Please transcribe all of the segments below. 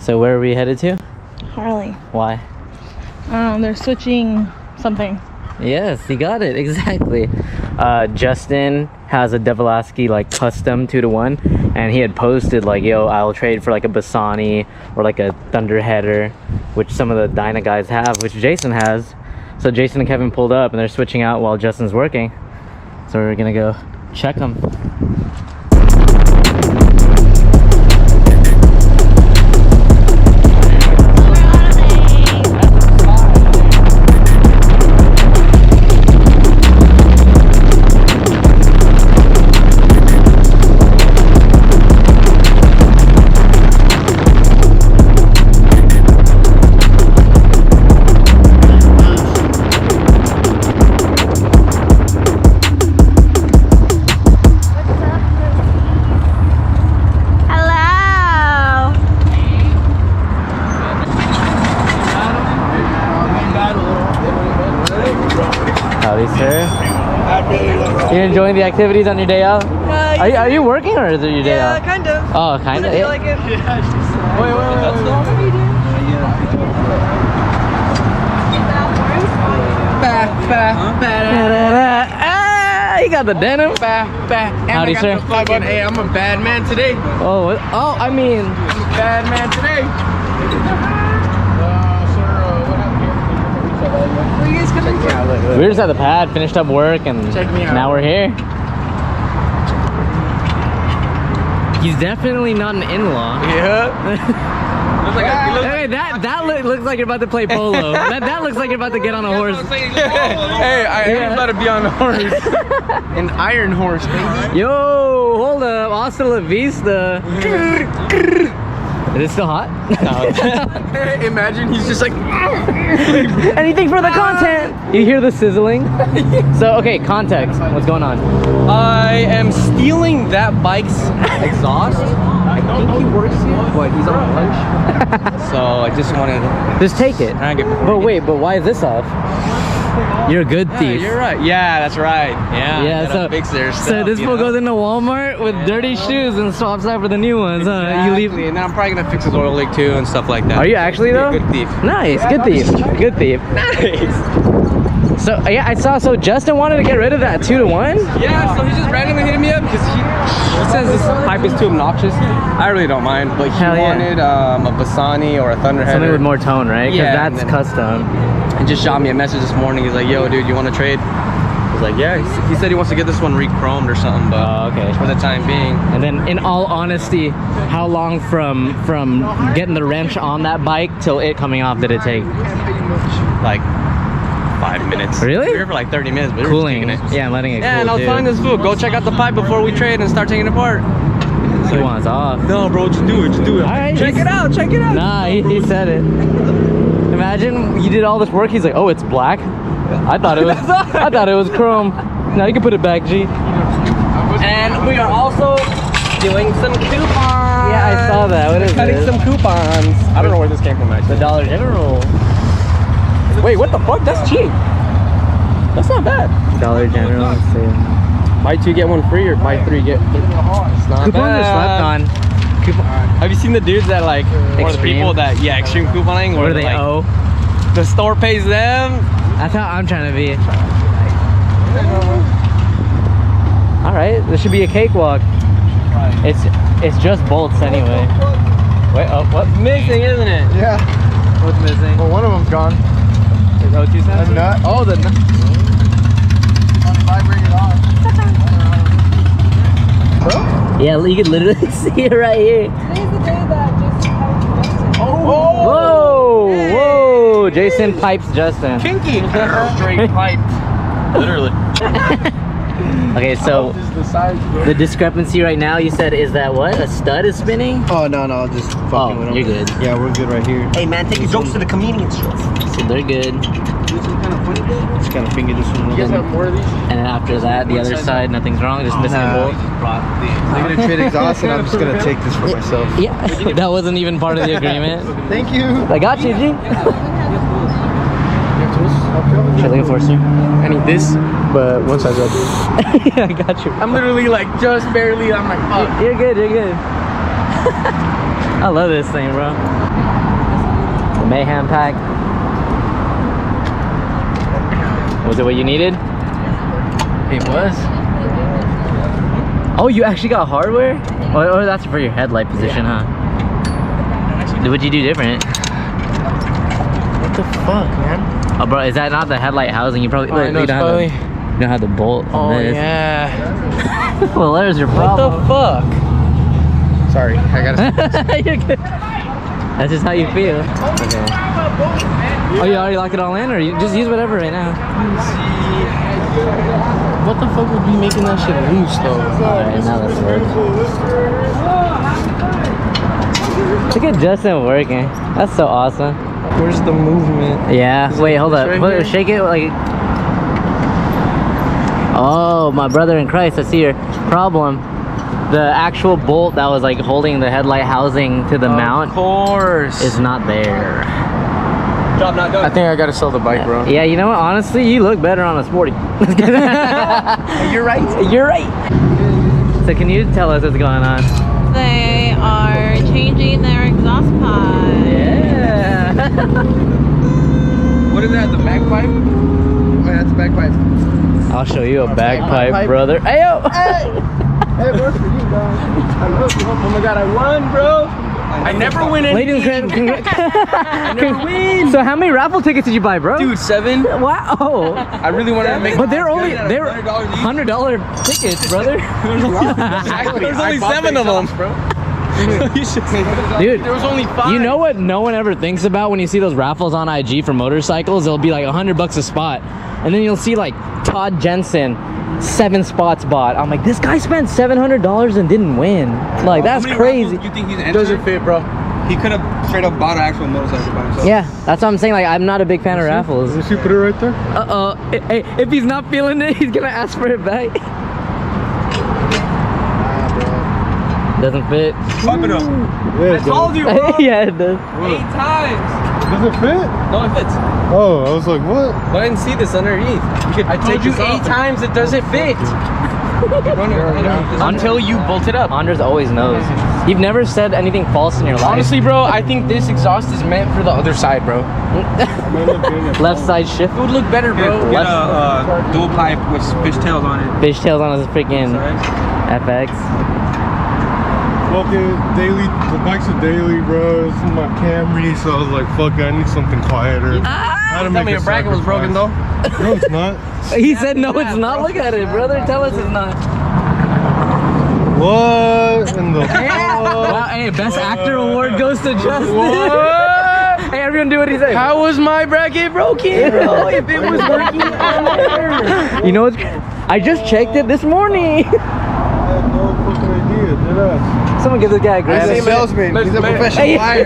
So where are we headed to? Harley. Why? They're switching something. Yes, you got it, exactly. Justin has a Devolaski like custom 2-to-1, and he had posted like, yo, I'll trade for like a Bassani or like a Thunderheader, which some of the Dyna guys have, which Jason has. So Jason and Kevin pulled up and they're switching out while Justin's working. So we're gonna go check them. Howdy, sir. You enjoying the activities on your day out? Are you working or is it your day out? Yeah, kind of. Oh, kind of. I feel like it. Wait. You got the denim. Howdy, sir. Hey, I'm a bad man today. Oh, what? Oh, I mean, I'm a bad man today. Where you guys coming from? we were just at the pad, finished up work, and Check me out. now we're here. He's definitely not an in-law. Yeah. Hey, that looks like you're about to play polo. that looks like you're about to get on a horse. Hey, I am about to be on a horse. An iron horse, baby. Yo, hold up. Hasta la vista. Is it still hot? No. Imagine he's just like Anything for the content. You hear the sizzling? So, okay, context. What's going on? I am stealing that bike's exhaust. I think he works here, but he's on lunch. So I just wanted to Just take it. But wait, but why is this off? You're a good thief. You're right. Yeah, that's right. Yeah. Yeah, gotta so fix their stuff, so this you fool know? goes into Walmart with dirty shoes and swaps out for the new ones. Exactly. You leave. And then I'm probably gonna fix his oil leak too and stuff like that. Are you actually Be a though? good thief. Nice, good thief, good thief. Nice. So yeah, I saw. So Justin wanted to get rid of that 2-to-1. Yeah, so he just randomly hit me up because he says this pipe is too obnoxious. I really don't mind, but he Hell yeah. wanted a Bassani or a Thunderheader. Something with more tone, right? Because Yeah, that's and then- custom. And just shot me a message this morning. He's like, yo, dude, you want to trade? I was like, yeah. He said he wants to get this one re-chromed or something, but Oh, okay. for the time being. And then, in all honesty, how long from getting the wrench on that bike till it coming off did it take? Like 5 minutes. Really? We were here for like 30 minutes, but we were Cooling. just taking it. Yeah, and letting it Yeah, cool and I was too. telling this fool, go check out the pipe before we trade and start taking it apart. He wants off. No, bro, just do it, just do it. All right, check he's- it out, check it out. Nah, he said it. Imagine you did all this work. He's like, oh, it's black. I thought it was chrome. Now you can put it back, G. And we are also doing some coupons. Yeah, I saw that. What is Cutting this? some coupons. I don't know where this came from The actually. Dollar General. Wait, what the fuck? That's cheap. That's not bad. Dollar General. Let's see. Buy 2 get 1 free or buy 3 get. It's not Coupons are bad. slept on. Have you seen the dudes that like, or the Extreme? people that, yeah, extreme couponing? What where do they like, owe? The store pays them. That's how I'm trying to be. All right, there should be a cakewalk. It's just bolts anyway. Wait, oh, what's Missing, isn't it? Yeah. what's missing? Well, one of them's gone. Oh, 2 cents. A nut. Oh, the nut. If I bring it on. Yeah, you could literally see it right here. Today's the day that Jason Howard Whoa, whoa! Jason pipes Justin. Kinky. Straight pipe. Literally. Okay, so This is the size, bro. the discrepancy right now, you said, is that what? A stud is spinning? Oh, no, just fucking Oh, with them. you're good. Yeah, we're good right here. Hey man, take your jokes to the comedians. So they're good. Just gotta finger this one. You guys have more of these? And then after that, the other side, nothing's wrong, just missing a bolt. They're gonna trade exhaust and I'm just gonna take this for myself. Yeah, that wasn't even part of the agreement. Thank you. I got you, G. You have tools? Should I look for sir? I need this, but one size up. Yeah, I got you. I'm literally like just barely, I'm like, fuck. You're good, you're good. I love this thing, bro. The Mayhem pack. Was it what you needed? It was. Oh, you actually got hardware? Or that's for your headlight position, huh? What'd you do different? What the fuck, man? Oh, bro, is that not the headlight housing? You probably I know, you don't probably. you don't have the bolt on Oh this. yeah. Well, there's your What problem. the fuck? Sorry, I gotta. You're good. That's just how you feel. Okay. Oh, you already locked it all in, or you just use whatever right now? What the fuck would be making that shit loose though? Alright, now that's working. Look at Justin working. That's so awesome. Where's the movement? Yeah. Wait, hold up. right Put- here? shake it like. Oh, my brother in Christ! I see your problem. The actual bolt that was like holding the headlight housing to the mount Of course. is not there. Job not done. I think I gotta sell the bike, bro. Yeah, you know what? Honestly, you look better on a sporty. You're right. You're right. So can you tell us what's going on? They are changing their exhaust pod. Yeah. What is that? The bagpipe? Oh, that's a bagpipe. I'll show you a bagpipe, brother. Ayo! Hey, it works for you, dog. I love you. Oh my god, I won, bro. I never win Ladies anything. and gentlemen, I never win. so how many raffle tickets did you buy, bro? Dude, 7. Wow. I really wanted to make. But they're $100 $100 tickets, brother. Exactly. There's only 7 of them, bro. Dude, There was only 5. you know what no one ever thinks about when you see those raffles on IG for motorcycles? It'll be like $100 a spot. And then you'll see like Todd Jensen, 7 spots bought. I'm like, this guy spent $700 and didn't win. Like, that's crazy. You think he's entering? Doesn't fit, bro. He could have straight up bought an actual motorcycle by himself. Yeah, that's what I'm saying. Like, I'm not a big fan of raffles. Let me see, put it right there. Uh-oh. Hey, if he's not feeling it, he's gonna ask for it back. Doesn't fit. Pump it up. I told you, bro. Yeah, it does. 8 times. Does it fit? No, it fits. Oh, I was like, what? But I didn't see this underneath. I told you 8 times it doesn't fit. Until you bolt it up. Anders always knows. You've never said anything false in your life. Honestly, bro, I think this exhaust is meant for the other side, bro. Left side shift. It would look better, bro. Get a dual pipe with fishtails on it. Fishtails on his freaking FX. Fucking daily, the bike's a daily, bro. This is my Camry, so I was like, fuck it, I need something quieter. How to Tell me your bracket was broken, though. No, it's not. He said no, it's not. Look at it, brother. Tell us it's not. What in the fuck? Wow, hey, best actor award goes to Justin. What? Hey, everyone do what he said. How was my bracket broken, bro? If it was working on there. You know what's I just checked it this morning. I had no fucking idea, did I? Someone give this guy a He's a Grammy. salesman. He's a Let's- professional Hey. liar.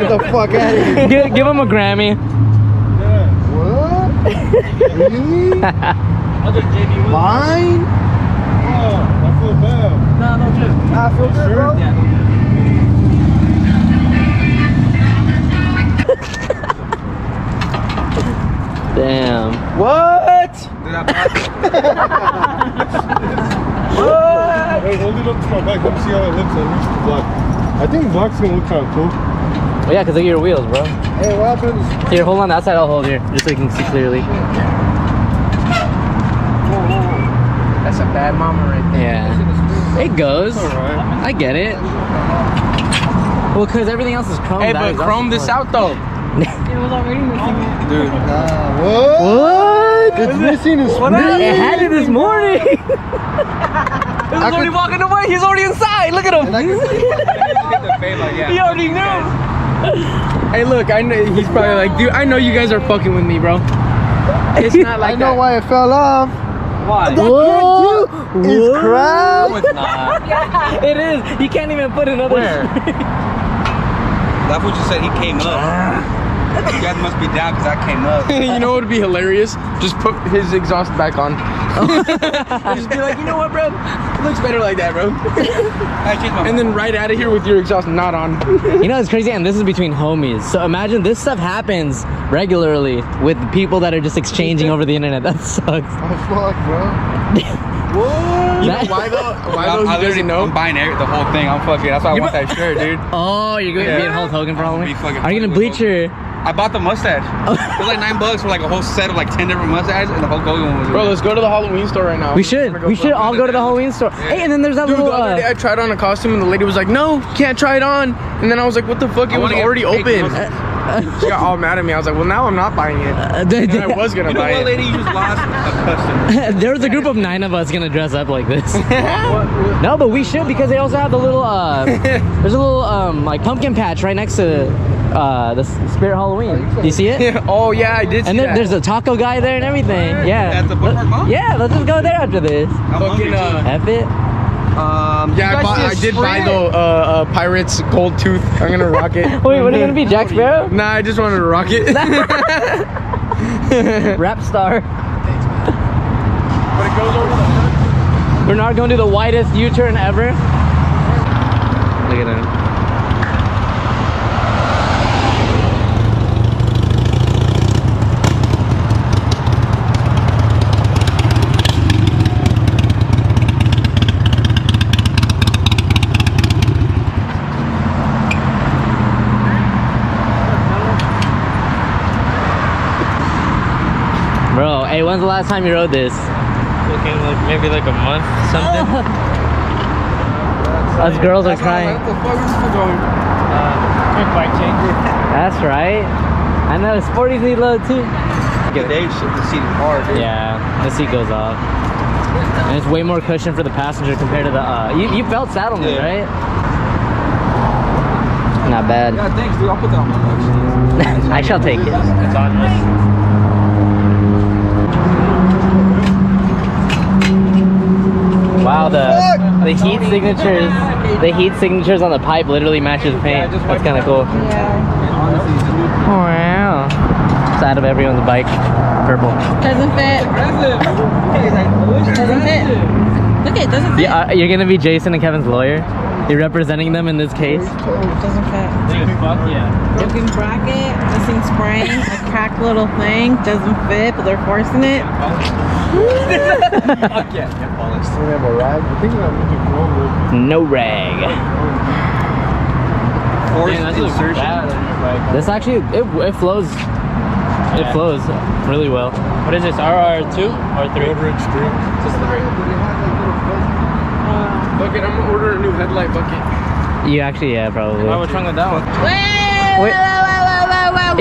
Get the fuck out of here. Give him a Grammy. Yeah. What? Really? Mine? Oh, I feel bad. I feel good, bro. Damn. What? Did I pass? Hey, hold it up to my back. Let me see how it looks at least the block. I think block's gonna look kind of cool. Well, yeah, because look at your wheels, bro. Hey, what happens? Here, hold on that side. I'll hold here, just so you can see clearly. That's a bad mama right there. Yeah. It goes. Alright. I get it. Well, because everything else is chrome. Hey, that but exhaust chrome is this fine. out, though. It was already missing it. Dude, what? What? It's missing his It had it this morning. He was already walking away. He's already inside. Look at him. He already knew. Hey, look, I know he's probably like, dude, I know you guys are fucking with me, bro. It's not like I know that. why it fell off. Why? Whoa. It's crap. No, it's not. It is. You can't even put another. Where? That's what you said. He came up. You guys must be down because I came up. You know what would be hilarious? Just put his exhaust back on. Just be like, you know what, bro? It looks better like that, bro. I changed my And then right out of here with your exhaust not on. You know, it's crazy, and this is between homies. So imagine this stuff happens regularly with people that are just exchanging over the internet. That sucks. Oh, fuck, bro. You know why though? Why though? He doesn't know. I'm buying the whole thing. I'm fucking. That's why I want that shirt, dude. Oh, you're going to be in Hulk Hogan for Halloween? Be fucking Are you going to bleach your... I bought the mustache. It was like $9 for like a whole set of like 10 different mustaches, and the Hulk Hogan one was. Bro, let's go to the Halloween store right now. We should all go to the Halloween store. Hey, and then there's that Dude, little... the other day I tried on a costume and the lady was like, no, you can't try it on. And then I was like, what the fuck? It was already open. She got all mad at me. I was like, well, now I'm not buying it. And I was going to buy it. lady, you just lost a customer. There was a group of 9 of us gonna dress up like this. No, but we should, because they also have the little there's a little like pumpkin patch right next to the Spirit Halloween. Do you see it? Oh yeah, I did see And that. there's a taco guy there and everything. Yeah. At the Buena Park Mall? Yeah, let's just go there after this. I'm hungry, too. F it. Yeah, I did buy the Pirates gold tooth. I'm gonna rock it. Wait, what are you gonna be, Jack Sparrow? Nah, I just wanted to rock it. Rap star. But it goes over the... Bernard gonna do the widest U-turn ever. Look at him. Bro, hey, when's the last time you rode this? Looking like maybe like a month, something. Us girls are crying. What the fuck is this going? Quick bike changer. That's right. I know, sporties need load too. They shit the seat hard, dude. Yeah, the seat goes off. And it's way more cushion for the passenger compared to the, you felt saddleman, Yeah. right? Not bad. Yeah, thanks, dude. I'll put that on my watch. I shall take it. It's on this. Wow, the heat signatures on the pipe literally matches the paint. That's kind of cool. Yeah. Wow. Side of everyone's bike, purple. Doesn't fit. Doesn't fit. Look, it doesn't fit. Yeah, you're gonna be Jason and Kevin's lawyer. You're representing them in this case. Doesn't fit. Dude, fuck yeah. Broken bracket, missing spring, a cracked little thing, doesn't fit, but they're forcing it. Fuck yeah. Get polished. We have a rag. I think I'm looking forward. No rag. Forced Dude, that's looks insertion. bad on your bike. This actually, it flows. It Yeah. flows really well. What is this, RR2 or 3? Average stream. Just 3. Bucket, I'm gonna order a new headlight bucket. You actually, yeah, probably. Oh, what's wrong with that one? Wait.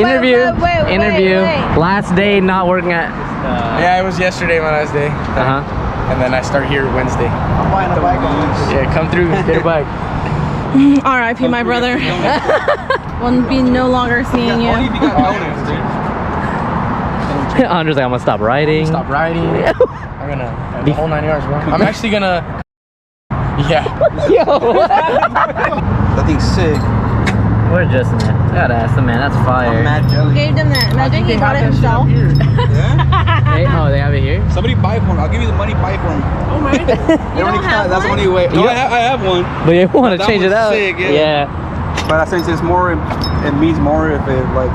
Interview. Last day not working at. Yeah, it was yesterday my last day. And then I start here Wednesday. I'm buying a bike on this. Yeah, come through, get a bike. R.I.P. my brother. Won't be no longer seeing you. Only if you got donuts, dude. Andre's like, I'm gonna stop riding. Stop riding. I'm gonna the whole 9 yards, bro. I'm actually gonna. Yeah. That thing's sick. Where's Justin at? I gotta ask the man. That's fire. I'm mad jelly. Gave them that. Imagine he bought it himself. Yeah? Hey, oh, they have it here. Somebody buy it for me. I'll give you the money, buy it for me. Oh my. You don't have That's the one? only way. No, I have one. But you want to That change it one's out. sick, yeah. But I think it's more, it means more if it like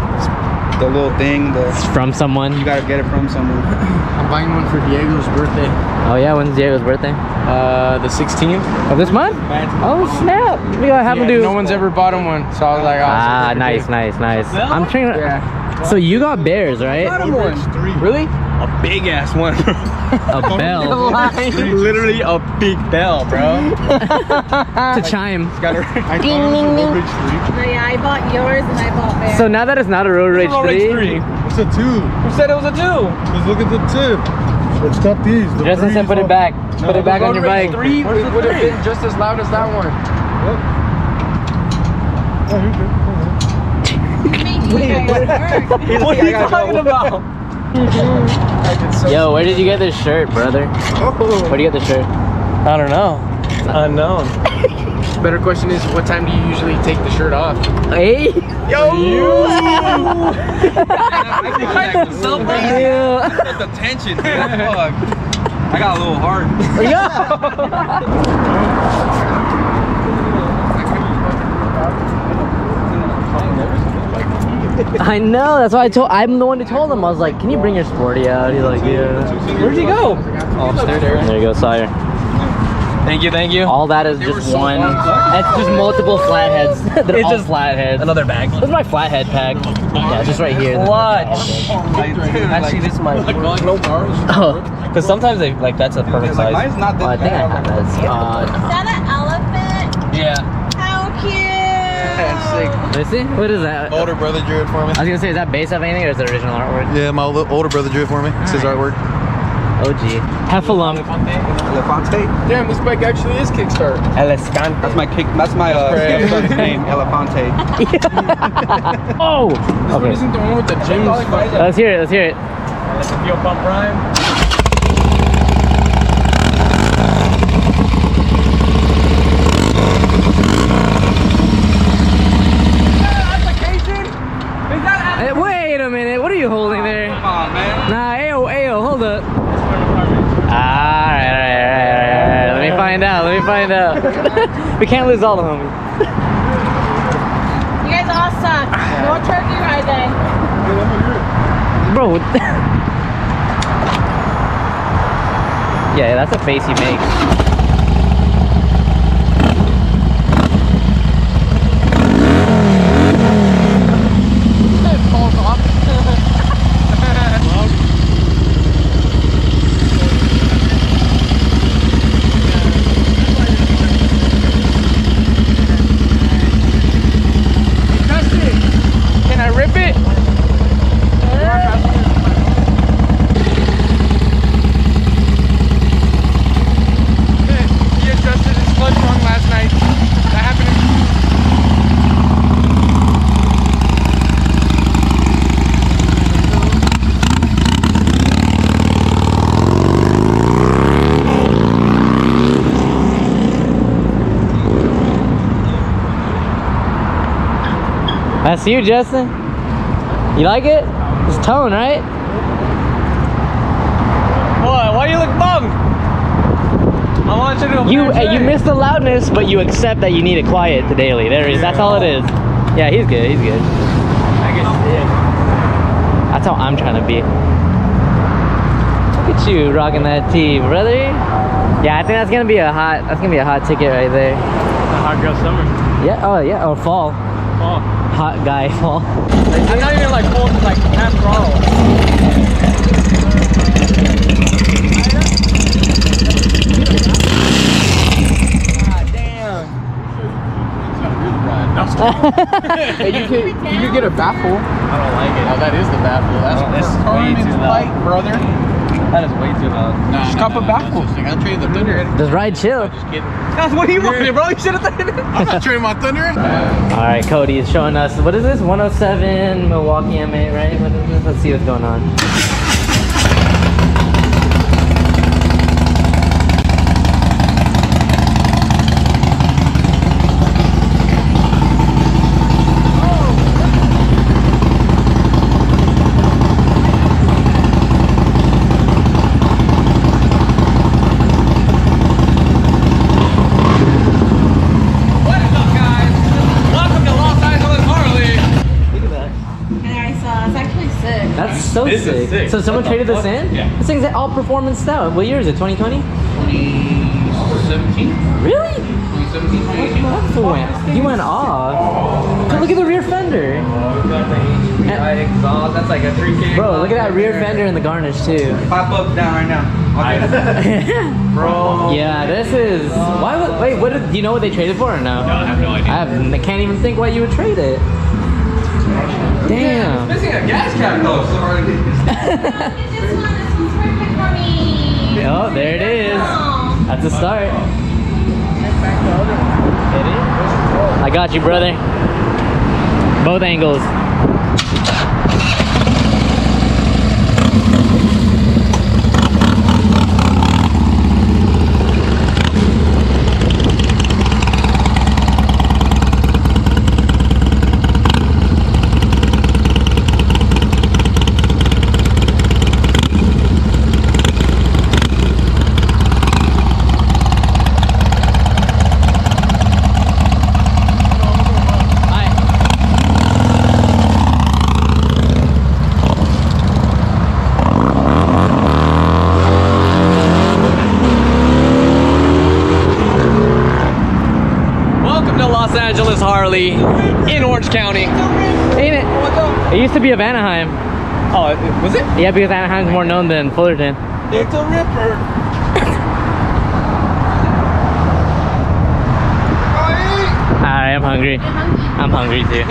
the little thing, It's from someone. you gotta get it from someone. I'm buying one for Diego's birthday. Oh yeah, when's Diego's birthday? The 16th. Of this month? Oh snap! We gotta have him do. No one's ever bought him one, so I was like, oh, Ah, it's nice, nice, nice. I'm trying to. Yeah. So you got bears, right? Really? A big ass one, bro. A bell Literally a big bell, bro. to chime. I thought it was a road rage 3. No, yeah, I bought yours and I bought theirs. So now that it's not a road rage 3, It's a 2. Who said it was a 2? Just look at the tip. It's not these. The Justin said threes put it are- back. Put it back on your bike. 3 would have been just as loud as that one. Oh, you're good. What are you talking about? Yo, where did you get this shirt, brother? Where did you get this shirt? I don't know. Unknown. Better question is, what time do you usually take the shirt off? Hey! I Yeah. That's the tension, dude. Fuck. I got a little heart. I know, that's why I'm the one who told him. I was like, can you bring your sporty out? He's like, yeah. Where'd he go? Oh, there you go, Sire. Thank you, thank you. All that is just one. It's just multiple flatheads. They're It's all just flatheads. Another bag. This is my flathead pack. Yeah, just right here. Clutch. Actually, this is my. Oh, Because sometimes they like that's a perfect size. Mine's not this well, I think I bad. have that. Is that an elephant? Yeah. How cute! Let me see. What is that? Older brother drew it for me. I was gonna say, is that based off anything or is it original artwork? Yeah, my older brother drew it for me. It's his artwork. OG. Heffalump. Elefante. Damn, this bike actually is Kickstart. Elefante. That's my kick. That's my Kickstarter's name. Elefante. Oh! This one Okay. isn't the one with the James. Let's hear it. Let's hear it. Let's fuel pump prime. Hey, wait a minute. What are you holding there? Come on, man. Nah, ayo, hold up. Alright. Let me find out. We can't lose all the homies. You guys all suck. No turkey riding. Bro. Yeah, that's a face you make. Can I rip it? He adjusted his clutch wrong last night. That happened. That's you, Justin. You like it? It's tone, right? Boy, why you look bummed? I want you to. You miss the loudness, but you accept that you need it quiet to daily. There it is. That's all it is. Yeah, he's good. He's good. I guess yeah. That's how I'm trying to be. Look at you rocking that tee, brother. Yeah, I think that's gonna be a hot ticket right there. The hot girl summer. Yeah. Oh yeah. Or fall. Oh. Hot guy fall. I'm not even like full, like half throttle. Hey, you could get a baffle. I don't like it. Oh, that is the baffle. That's way too loud. bike, brother. That is way too loud. Just cop a baffle. I trade the Thunder. Just ride chill. That's what he wanted, bro. You should have done it. I'm not trading my Thunder. All right, Cody is showing us. What is this? 107 Milwaukee M8, right? What is this? Let's see what's going on. What is up, guys? Welcome to Los Angeles Harley. Look at that. And I saw it's actually sick. That's so This is sick. sick. So someone What the traded this fuck? in? Yeah. This thing's an all performance stout. What year is it? 2020? 2017? Really? 2017, 2018. That's he went off. Look at the rear fender. Exhaust, that's like a 3K. Bro, look at that rear fender and the garnish too. $5 down right now. Bro. Yeah, this is. Why would wait? What? Do you know what they traded for or no? I have no idea. I can't even think why you would trade it. Damn. Missing a gas cap though. Look at this one. This one's perfect for me. Oh, there it is. Oh. That's a start. It is. I got you, brother. Both angles. literally in Orange County. Ain't it? It used to be of Anaheim. Oh, was it? Yeah, because Anaheim's more known than Fullerton. It's a ripper. Alright, I'm hungry. I'm hungry too.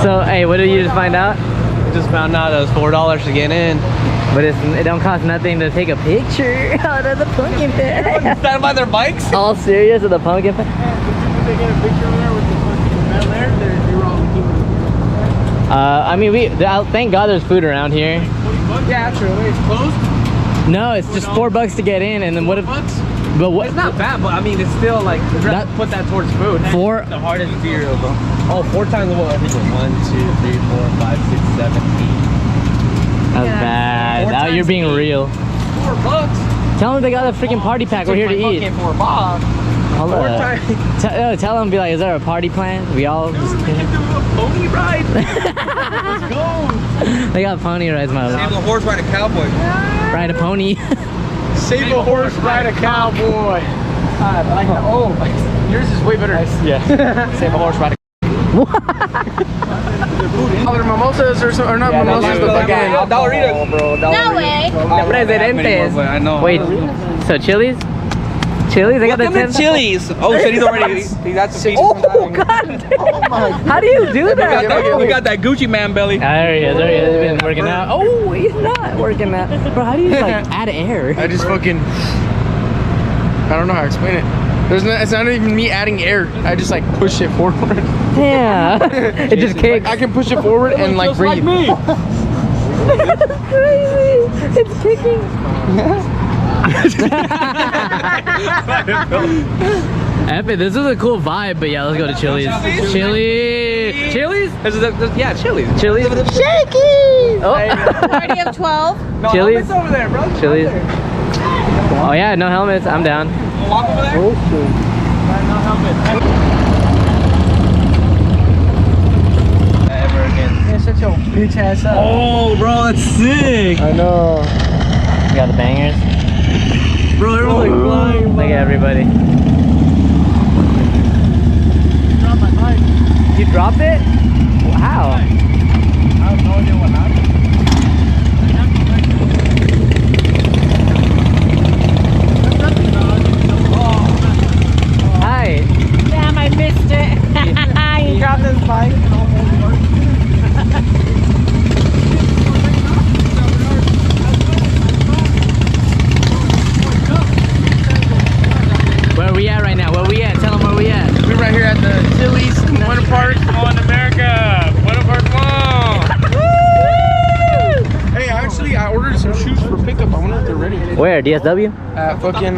So, hey, what did you just find out? I just found out it was $4 to get in. But it don't cost nothing to take a picture out of the pumpkin pit. Stand by their bikes? All serious of the pumpkin pit? Did they get a picture over there with the fucking bell there? They were all looking. I mean, thank God there's food around here. Yeah, true. It's closed. No, it's just $4 to get in, and then what if? But what? It's not bad, but I mean, it's still like, we'd rather put that towards food. Four. The hardest cereal, bro. Oh, 4 times what? I think it was 1, 2, 3, 4, 5, 6, 7, 8. That's bad. Four Now you're times being eight. real. $4. Tell them they got a freaking party pack. We're here to eat. $4 bucks. Hold Four up. times. Tell them, be like, is there a party plan? We all just. Pony ride. Let's go. They got pony rides, my Save the horse, ride a cowboy. ride a pony. Save a horse, ride a cowboy. I like that. Oh, yours is way better. Yeah. Save a horse, ride a Other mimosas or not mimosas, but fucking Dollaritas, bro. No way. Presidentes. I know. Wait, so Chili's? Chili's? They got the Welcome 10. to Chili's. Oh, shit, he's already. That's the Oh, God. How do you do that? We got that Gucci man belly. There he is. There he is. He's been working out. Oh, he's not working out. Bro, how do you like add air? I just fucking. I don't know how to explain it. It's not even me adding air. I just like push it forward. Yeah. It just kicks. I can push it forward and like breathe. That's crazy. It's kicking. Epic. This is a cool vibe, but yeah, let's go to Chili's. Chili's. Chili's? Yeah, Chili's. Chili's. Shaky. Oh. Party of 12. No, Chili's. helmet's over there, bro. Chili's. Oh yeah, no helmets. I'm down. Walk over there. No helmet. Ever again. You're such a bitch ass up. Oh, bro, that's sick. I know. You got the bangers. Bro, everyone's like flying. Look at everybody. Drop my bike. You dropped it? How? I have no idea what happened. Hi. Damn, I missed it. You dropped this bike. Where are we at right now? Where we at? Tell them where we at. We're right here at the Chili's in Buena Park. Come on, America. Buena Park, come on. DSW? Fucking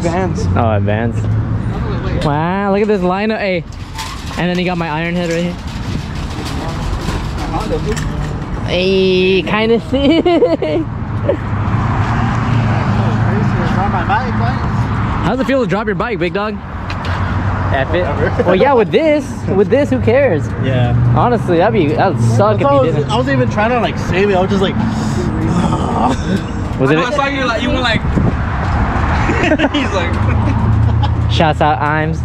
Vans. Oh, Advance. Wow, look at this lineup. Hey, and then you got my iron head right here. Hey, kind of sick. How's it feel to drop your bike, big dog? F it. Well, yeah, with this, who cares? Yeah. Honestly, that would suck if you didn't. I wasn't even trying to like save it. I was just like. Was it? I saw you like you went like. He's like. Shouts out Imes.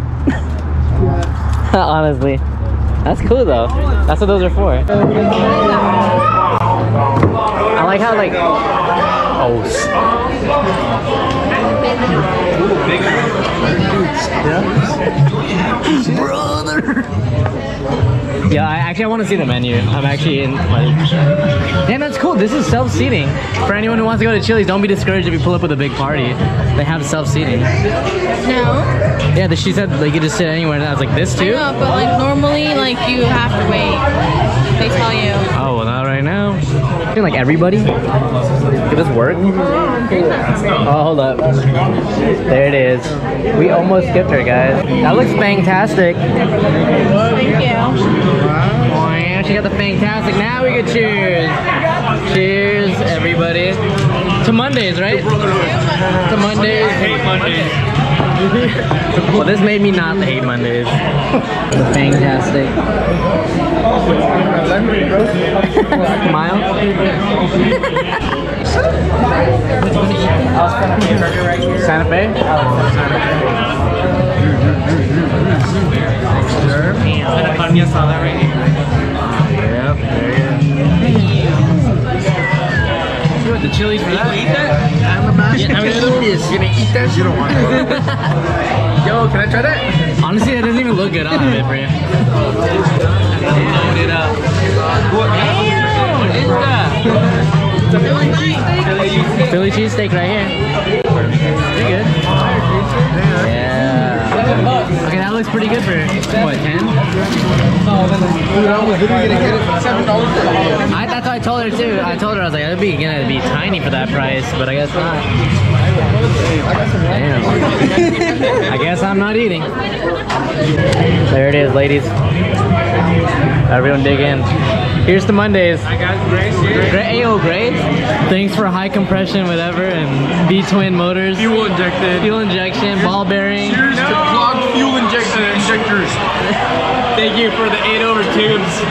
Honestly, that's cool though. That's what those are for. I like how like. Oh. Brother. Yeah, I want to see the menu. I'm actually in like. Yeah, that's cool. This is self-seating. For anyone who wants to go to Chili's, don't be discouraged if you pull up with a big party. They have self-seating. No. Yeah, she said like you could just sit anywhere, and I was like, this too? No, but like normally, like you have to wait. They tell you. Oh, well, not right now. I feel like everybody. Could this work? Oh, hold up. There it is. We almost skipped her, guys. That looks fantastic. Thank you. Oh, yeah, she got the fantastic. Now we can cheers. Cheers, everybody. To Mondays, right? To Mondays. I hate Mondays. Well, this made me not hate Mondays. Fantastic. Smile. Santa Fe? Yep, there you go. The Chili's for that? Eat that? I'm gonna eat this. You gonna eat that? You don't want it. Yo, can I try that? Honestly, it doesn't even look good on it, bro. Load it up. What is that? Philly cheesesteak right here. Pretty good. Yeah. Okay, that looks pretty good for what, 10? Dude, I was literally gonna get it for $7 for the holiday. That's what I told her too. I told her I was like, it'd be gonna be tiny for that price, but I guess not. Damn. I guess I'm not eating. There it is, ladies. Everyone dig in. Here's to Mondays. I got Grace here. Ayo, Grace. Thanks for high compression, whatever, and V-twin motors. Fuel injected. Fuel injection, ball bearing. Here's to clogged fuel injectors. Thank you for the 8-over tubes.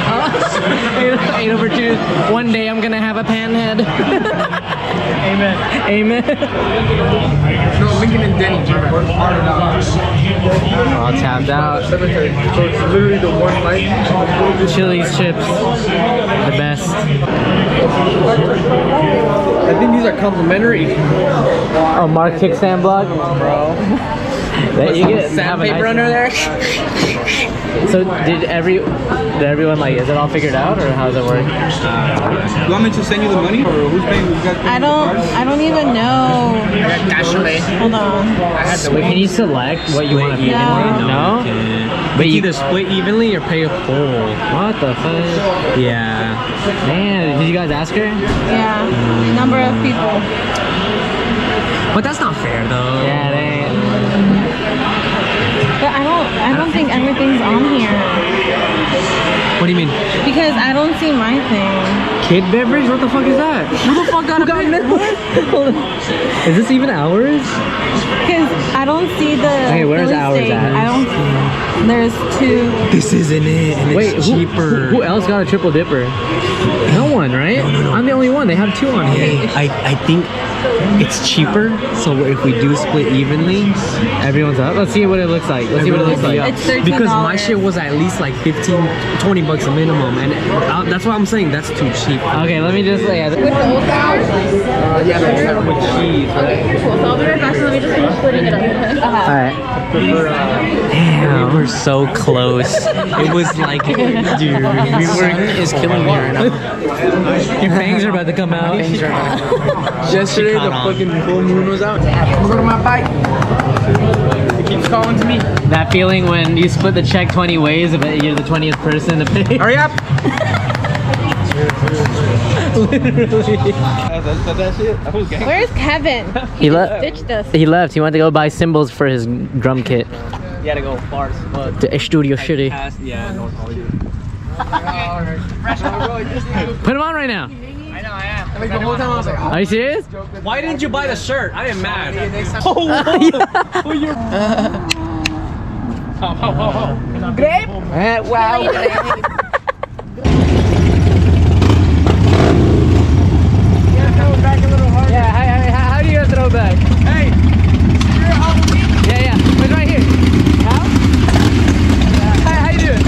8/2. One day I'm gonna have a pan head. Amen. Amen. No, Lincoln and Denny. All tapped out. So it's literally the one light. Chili's chips, the best. I think these are complimentary. Oh, Mark kickstand block. Bro. That you get Sandpaper under there. So did everyone like? Is it all figured out, or how does it work? You want me to send you the money, or who's paying? You guys paying I don't even know. Hold on. Wait, can you select what you want to evenly? No. But you either split evenly or pay a full. What the fuck? Yeah. Man, did you guys ask her? Yeah. Number of people. But that's not fair though. Yeah, it ain't. But I don't think everything's on here. What do you mean? Because I don't see my thing. Kid beverage? What the fuck is that? Who the fuck got a beverage? Is this even ours? Because I don't see the. Okay, where's Philly ours steak. at? I don't. There's two. This isn't it, and Wait, it's cheaper. Who else got a triple dipper? No one, right? No. I'm the only one. They have two on here. I think it's cheaper, so if we do split evenly, Everyone's up. Let's see what it looks like. Let's see what it looks like. It's $13. because my shit was at least like 15, 20 bucks a minimum, and that's why I'm saying that's too cheap. Okay, let me just. Yeah. With the old house. Yeah, next time with cheese. Okay, cool. So I'll be right back. So let me just finish splitting it up. Okay. All right. Damn, we were so close. It was like, dude, the sun is killing me right now. Your fangs are about to come out. Yesterday, the fucking full moon was out. I'm going to my bike. It keeps calling to me. That feeling when you split the check 20 ways, but you're the 20th person to pay. Hurry up. Literally. that shit. I was gang. Where's Kevin? He left. Ditched us. He left. He went to go buy cymbals for his drum kit. You gotta go far as fuck. To Studio City. Yeah, North Hollywood. Put him on right now. I know, I am. Like the whole time I was like, Are you serious? Why didn't you buy the shirt? I am mad. How do you throw back? Hey, yeah. It's right here. How? How you doing?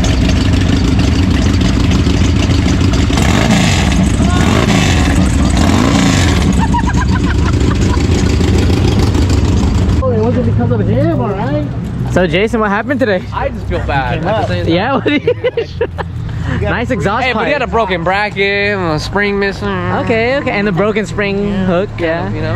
It wasn't because of him, all right? So Jason, what happened today? I just feel bad. Yeah, what nice exhaust Hey, pipe. but he had a broken bracket, a spring missing. Okay, and the broken spring hook, yeah. You know?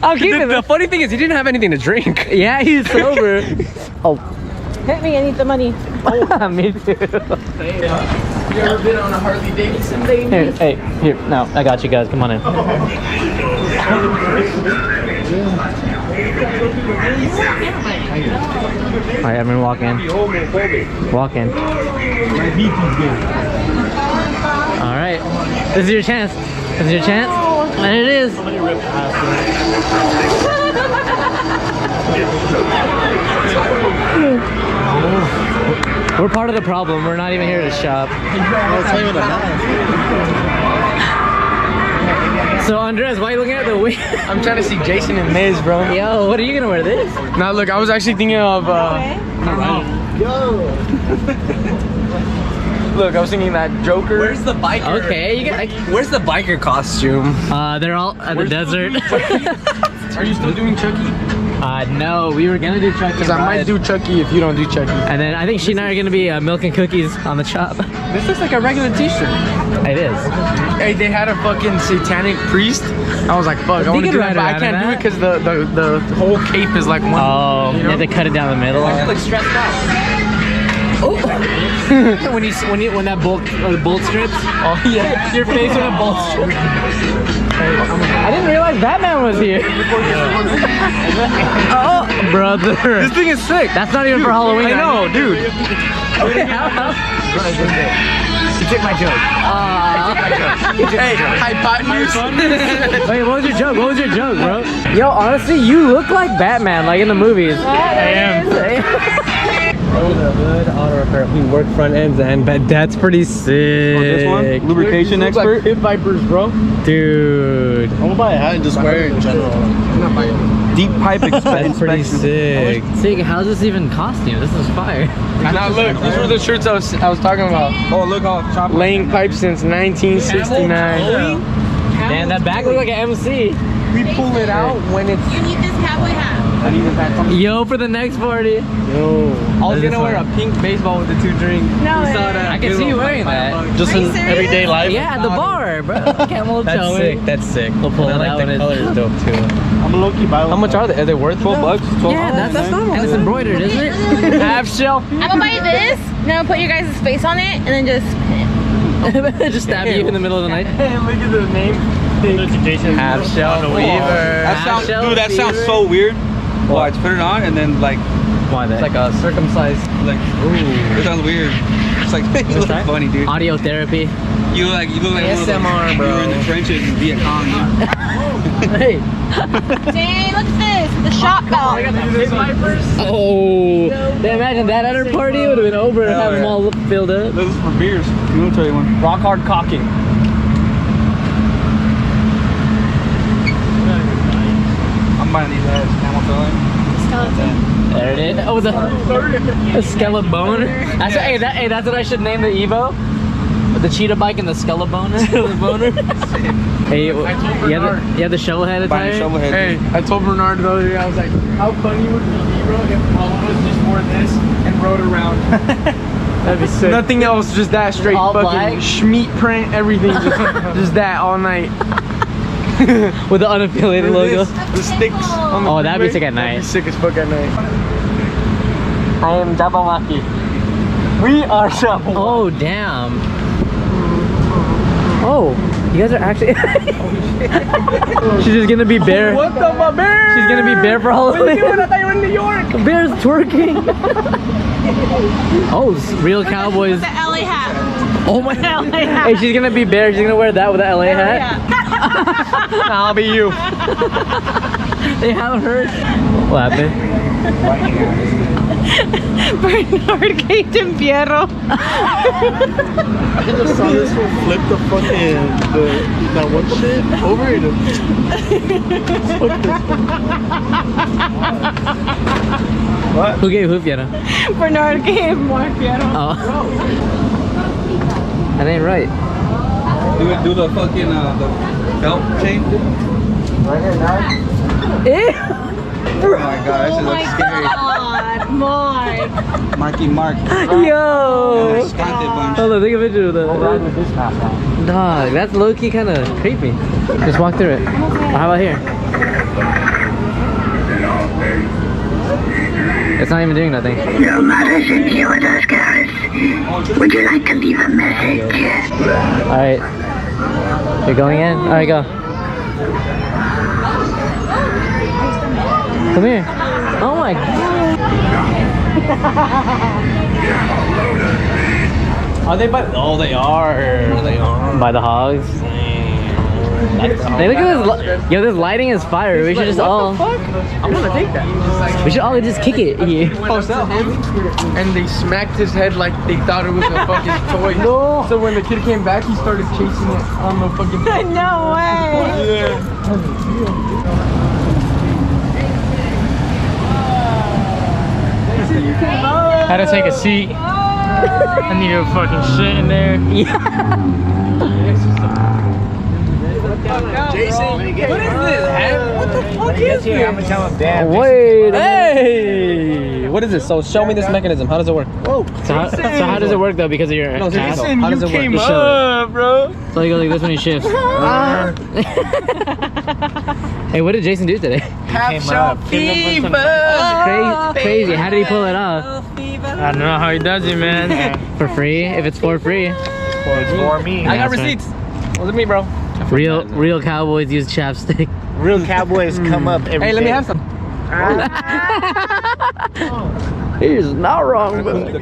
I'm keeping The funny thing is, he didn't have anything to drink. Yeah, he's sober. Oh, Hit me, I need the money. me too. you ever been on a Harley Davidson, baby? Here, no, I got you guys. Come on in. All right, everyone, walk in. Walk in. All right, this is your chance. This is your chance, and it is. We're part of the problem. We're not even here to shop. So Andres, why are you looking at the wheel? I'm trying to see Jason and Miz, bro. Yo, what are you gonna wear this? Now look, I was actually thinking of look, I was thinking that Joker. Where's the biker? Okay, you got. Where's the biker costume? They're all at the desert. Are you still doing Chucky? No, we were gonna do Chucky. Because I might do Chucky if you don't do Chucky. And then I think she and I are gonna be milk and cookies on the chop. This looks like a regular t-shirt. It is. Hey, they had a fucking satanic priest. I was like, fuck, I want to do that, but I can't do it because the whole cape is like one. Oh, you you know? have to cut it down the middle. I feel like stressed out. when that bolt strips. Oh yeah. Your face when a bolt strips. I didn't realize Batman was here. Oh, brother. This thing is sick. That's not even for Halloween. I know, dude. Okay, you took my joke. Hey, hypotenuse. Wait, what was your joke? What was your joke, bro? Yo, honestly, you look like Batman, like in the movies. I am. Good auto repair. We work front ends and that's pretty sick. This one? Lubrication Look like expert? pit vipers, bro. Dude. I'm gonna buy a hat and just wear it in general. I'm not buying it. Deep pipe That's pretty inspection. sick. See, how's this even costume? This is fire. Now look, these were the shirts I was talking about. Oh, look how chopped. Laying pipe since 1969. Man, that back looks like an MC. We pull it out when it's. You need this cowboy hat. Yo, for the next party. Yo. I was gonna wear a pink baseball with the 2 drinks. No, I can see you wearing that. Just Are you in serious? everyday life. Yeah, at the bar, bro. Camel That's toe. sick. That's sick. We'll pull I it like out the when it's- color's dope too. I'm a low-key buy one. How much are they? Are they worth $12? $12? Yeah, that's normal. And it's embroidered, isn't it? Half shelf. I'm gonna buy this. Now put your guys' face on it, and then just. Just stab you in the middle of the night. Hey, look at the name. Half shell Weaver. That sounds, dude, that sounds so weird. Well, I put it on and then like Why that? It's like a circumcised. It sounds weird. It's like you look funny, dude. Audio therapy. You look like one of those, ASMR, you bro. were in the trenches in Viet Cong. Hey. Dang, look at this. The shop belt. Oh. They imagine that at our party would have been over and Hell have them yeah. all filled up. This is for beers. Military one. Rock hard cocking. I'm buying these ads. Camel toe. There it is. Oh, the skeleton. That's what, hey, that's what I should name the Evo. The cheetah bike and the skeleton. Hey, you have the shovel head Buying a attire? shovel head. Hey, I told Bernard the other day, I was like, how funny would it be, bro, if all of us just wore this and rode around? That'd be sick. Nothing else, just that straight All fucking black? Schmeat print, everything, just that all night. With the unaffiliated logo. The sticks on the Oh, that'd be freeway, sick at that'd night. be sick as fuck at night. I am Jabamaki. We are Jabamaki. Oh, damn. Oh, you guys are actually. She's just gonna be bare. What the fuck, bear? She's gonna be bare for Halloween. I thought you were in New York. Bear's twerking. Oh, real cowboys. The LA hat. Oh my. LA hat. Hey, she's gonna be bare. She's gonna wear that with the LA hat. I'll be you. They haven't heard. What happened? Bernard Gate and Piero. I just saw this one flip the fucking that one shit over it. What? Who gave who Fiona? Bernard gave more Piero. Oh. That ain't right. Do the fucking the belt chain. Eh? Oh my god, that shit looks scary. God, Mark. Marky Mark. Yo! Escante bunch. Hold on, take a picture of that. Dog, that's low-key kind of creepy. Just walk through it. Or how about here? It's not even doing nothing. Your mother's in here with us, guys. Would you like to leave a message? Alright. You're going in? Alright, go. Come here. Oh my god. Are they by? Oh, they are. They are. By the hogs. Hey, look at this. Yo, this lighting is fire. We should just all. I'm gonna take that. We should all just kick it here. Post him, and they smacked his head like they thought it was a fucking toy. No. So when the kid came back, he started chasing it on the fucking. No way. Had to take a seat. I need to fucking shit in there. Jason, what is this? What the fuck is this? I'm gonna tell him, damn. Wait. Hey! What is this? So show me this mechanism. How does it work? So how does it work though? Because of your ass? Jason, how does it work? Came Just show up, bro. So you go like this when he shifts. Hey, what did Jason do today? Half shot fever. Crazy. How did he pull it off? I don't know how he does it, man. For free? If it's for free. It's for me. I got That's right. receipts. Was it me, bro? Real cowboys use chapstick. Real cowboys come up every Hey, let me have some. He's not wrong, but